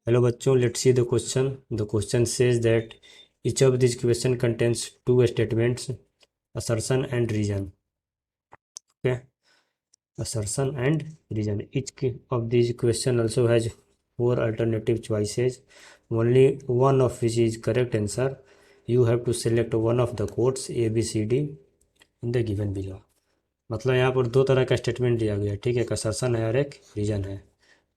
Hello बच्चों, let's see the question. The question says that each of these question contains two statements, assertion and reason. Okay, assertion and reason. Of these question also has four alternative choices. Only one of which is correct answer. You have to select one of the codes A, B, C, D in the given below. मतलब यहाँ पर दो तरह का statement दिया गया है, ठीक है। एक असर्शन है और एक रीजन है,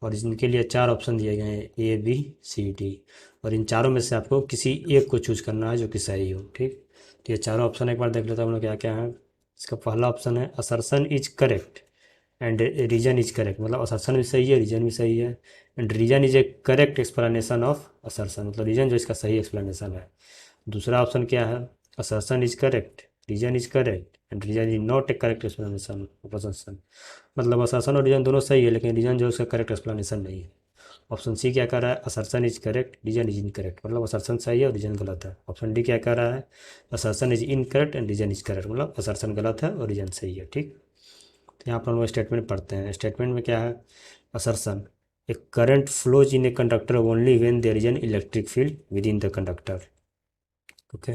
और इनके लिए चार ऑप्शन दिए गए हैं ए, बी, सी, डी, और इन चारों में से आपको किसी एक को चूज करना है जो कि सही हो, ठीक। तो ये चारों ऑप्शन एक बार देख लेते हैं हम लोग क्या क्या है। इसका पहला ऑप्शन है assertion is correct and reason is correct, मतलब असर्शन भी सही है, रीजन भी सही है, and reason is a correct explanation of assertion, मतलब रीजन जो इसका सही एक्सप्लेनेशन है। दूसरा ऑप्शन क्या है, assertion is correct, reason is correct and reason is not a correct explanation of assertion, मतलब assertion और reason दोनों सही है लेकिन reason जो उसका correct explanation नहीं है। ऑप्शन सी क्या कह रहा है, assertion is correct, reason is incorrect, मतलब assertion सही है और reason गलत है। ऑप्शन डी क्या कह रहा है, assertion is incorrect and reason is correct, मतलब assertion गलत है और reason सही है, ठीक। तो यहाँ पर हम लोग स्टेटमेंट पढ़ते हैं। स्टेटमेंट में क्या है, assertion, a current flows in a conductor only when there is an electric field within the conductor। Okay,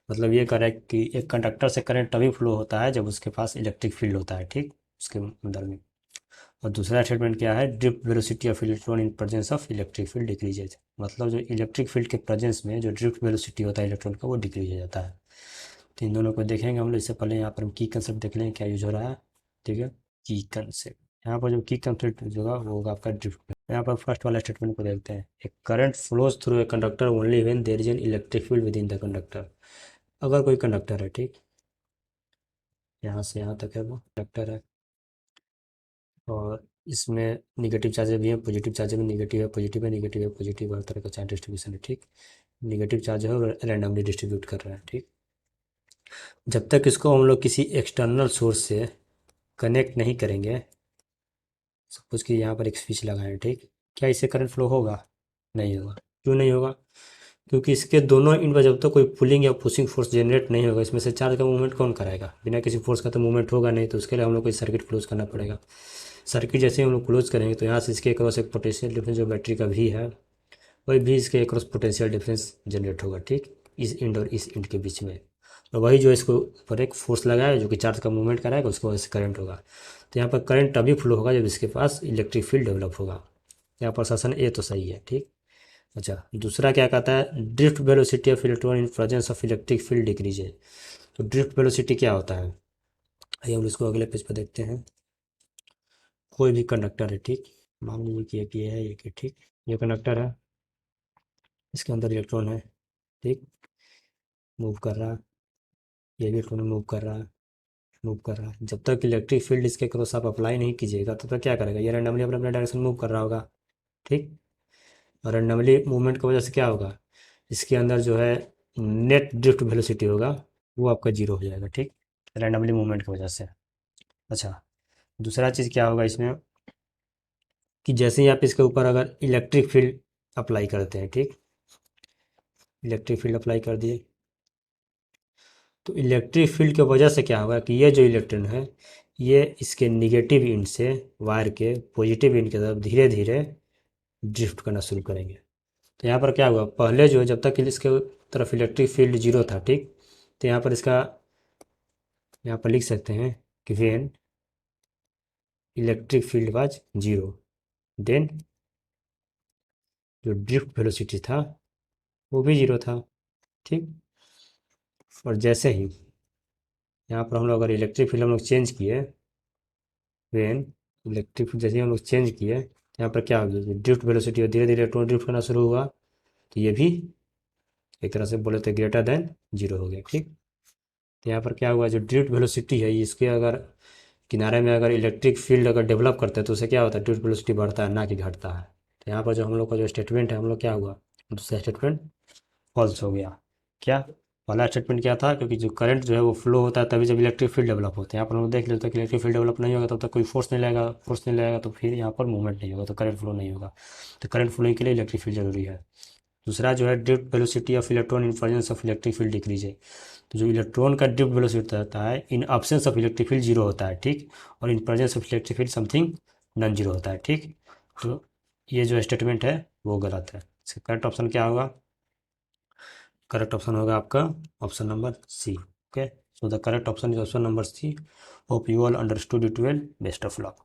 मतलब ये कह कि एक कंडक्टर से करंट तभी फ्लो होता है जब उसके पास इलेक्ट्रिक फील्ड होता है, ठीक, उसके अंदर में। और दूसरा स्टेटमेंट क्या है, drift velocity of electron in presence of electric field decreases, मतलब जो इलेक्ट्रिक फील्ड के प्रेजेंस में जो ड्रिफ्ट वेलोसिटी होता है इलेक्ट्रॉन का वो डिक्रीज हो जाता है। तो इन दोनों को देखेंगे हम लोग। इससे पहले यहाँ पर हम की कंसेप्ट देख लेंगे क्या यूज हो रहा है, ठीक है। की कंसेप्ट, यहाँ पर जो की कंसेप्ट यूज होगा वो होगा आपका ड्रिफ्ट। यहाँ पर फर्स्ट वाला स्टेटमेंट को देखते हैं, एक current flows through a conductor only when there is an electric field within the conductor. अगर कोई कंडक्टर है, ठीक, यहाँ से यहाँ तक है वो कंडक्टर है, और इसमें निगेटिव चार्ज भी है, पॉजिटिव चार्ज भी, निगेटिव है, पॉजिटिव है, निगेटिव है, पॉजिटिव, हर तरह का चार्ज डिस्ट्रीब्यूशन है, ठीक। निगेटिव चार्ज है और रैंडमली डिस्ट्रीब्यूट कर रहा है, ठीक। जब तक इसको हम लोग किसी एक्सटर्नल सोर्स से कनेक्ट नहीं करेंगे, सपोज कि यहाँ पर एक स्विच लगाएं, ठीक, क्या इससे करंट फ्लो होगा? नहीं होगा। क्यों नहीं होगा? क्योंकि इसके दोनों इन पर जब तक कोई पुलिंग या पुशिंग फोर्स जनरेट नहीं होगा, इसमें से चार्ज का मूवमेंट कौन कराएगा? बिना किसी फोर्स का तो मूवमेंट होगा नहीं, तो उसके लिए हम लोग को सर्किट क्लोज करना पड़ेगा। सर्किट जैसे ही हम लोग क्लोज करेंगे तो यहाँ से इसके अक्रॉस एक पोटेंशियल डिफरेंस जो बैटरी का भी है, वही भी इसके अक्रॉस पोटेंशियल डिफरेंस जनरेट होगा, ठीक, इस इंड और इस इंड के बीच में। और वही जो इसको ऊपर एक फोर्स लगाए जो कि चार्ज का मूवमेंट कराएगा, उसको वजह से करंट होगा। तो यहाँ पर करंट तभी फ्लो होगा जब इसके पास इलेक्ट्रिक फील्ड डेवलप होगा। यहाँ पर सेशन ए तो सही है, ठीक। अच्छा, दूसरा क्या कहता है, drift velocity of electron in presence of electric field decrease है। तो ड्रिफ्ट वेलोसिटी क्या होता है, आइए हम इसको अगले पेज पर देखते हैं। कोई भी कंडक्टर है, ठीक, मान लीजिए कि एक ये है, एक है, ठीक, ये कंडक्टर है, इसके अंदर इलेक्ट्रॉन है, ठीक, मूव कर रहा है, ये भी इलेक्ट्रॉन मूव कर रहा है, मूव कर रहा है। जब तक इलेक्ट्रिक फील्ड इसके क्रॉस आप अप्लाई नहीं कीजिएगा तब तक क्या करेगा, ये रैंडमली अपने अपने डायरेक्शन मूव कर रहा होगा, ठीक। और रैंडमली मूवमेंट की वजह से क्या होगा, इसके अंदर जो है नेट ड्रिफ्ट वेलोसिटी होगा वो आपका जीरो हो जाएगा, ठीक, रैंडमली मूवमेंट की वजह से। अच्छा, दूसरा चीज़ क्या होगा इसमें कि जैसे ही आप इसके ऊपर अगर इलेक्ट्रिक फील्ड अप्लाई करते हैं, ठीक, इलेक्ट्रिक फील्ड अप्लाई कर दिए, तो इलेक्ट्रिक फील्ड की वजह से क्या होगा कि ये जो इलेक्ट्रॉन है ये इसके निगेटिव इंड से वायर के पॉजिटिव इंड की तरफ धीरे धीरे ड्रिफ्ट करना शुरू करेंगे। तो यहाँ पर क्या हुआ, पहले जो जब तक इसके तरफ इलेक्ट्रिक फील्ड जीरो था, ठीक, तो यहाँ पर इसका, यहाँ पर लिख सकते हैं कि when electric field was zero then जो ड्रिफ्ट वेलोसिटी था वो भी जीरो था, ठीक। और जैसे ही यहाँ पर हम लोग अगर इलेक्ट्रिक फील्ड हम लोग चेंज किए, वेन इलेक्ट्रिक फील्ड जैसे ही हम लोग चेंज किए, यहाँ पर क्या हो गया, ड्रिफ्ट वेलोसिटी धीरे धीरे इलेक्ट्रॉन ड्रिफ्ट करना शुरू हुआ, तो ये भी एक तरह से बोले तो ग्रेटर देन जीरो हो गया, ठीक। तो यहाँ पर क्या हुआ, जो ड्रिफ्ट वेलोसिटी है इसके अगर किनारे में अगर इलेक्ट्रिक फील्ड अगर डेवलप करते हैं तो उससे क्या होता है, ड्रिफ्ट वेलोसिटी बढ़ता है ना कि घटता है। तो यहाँ पर जो हम लोग का जो स्टेटमेंट है, हम लोग क्या हुआ, दूसरा स्टेटमेंट फॉल्स हो गया। क्या, पहला स्टेटमेंट क्या था, क्योंकि जो करंट जो है वो फ्लो होता है तभी जब इलेक्ट्रिक फील्ड डेवलप होता है। यहाँ पर हम लोग देख लेते हैं कि इलेक्ट्रिक फील्ड डेवलप नहीं होगा तब तक कोई फोर्स नहीं लगेगा, फोर्स नहीं लगेगा तो फिर यहाँ पर मूवमेंट नहीं होगा, तो करंट फ्लो नहीं होगा। तो करंट फ्लोइंग के लिए इलेक्ट्रिक फील्ड जरूरी है। दूसरा जो है drift velocity of electron in presence of electric field decrease है। तो जो इलेक्ट्रॉन का ड्रिफ्ट वेलोसिटी होता है इन absence of electric field zero होता है, ठीक, और in presence of electric field something non zero होता है, ठीक। तो ये जो स्टेटमेंट है वो गलत है। इसका करेक्ट ऑप्शन क्या होगा? करेक्ट ऑप्शन होगा आपका option number C. Okay, so the correct option is option number C. Hope you all understood it well. Best of luck.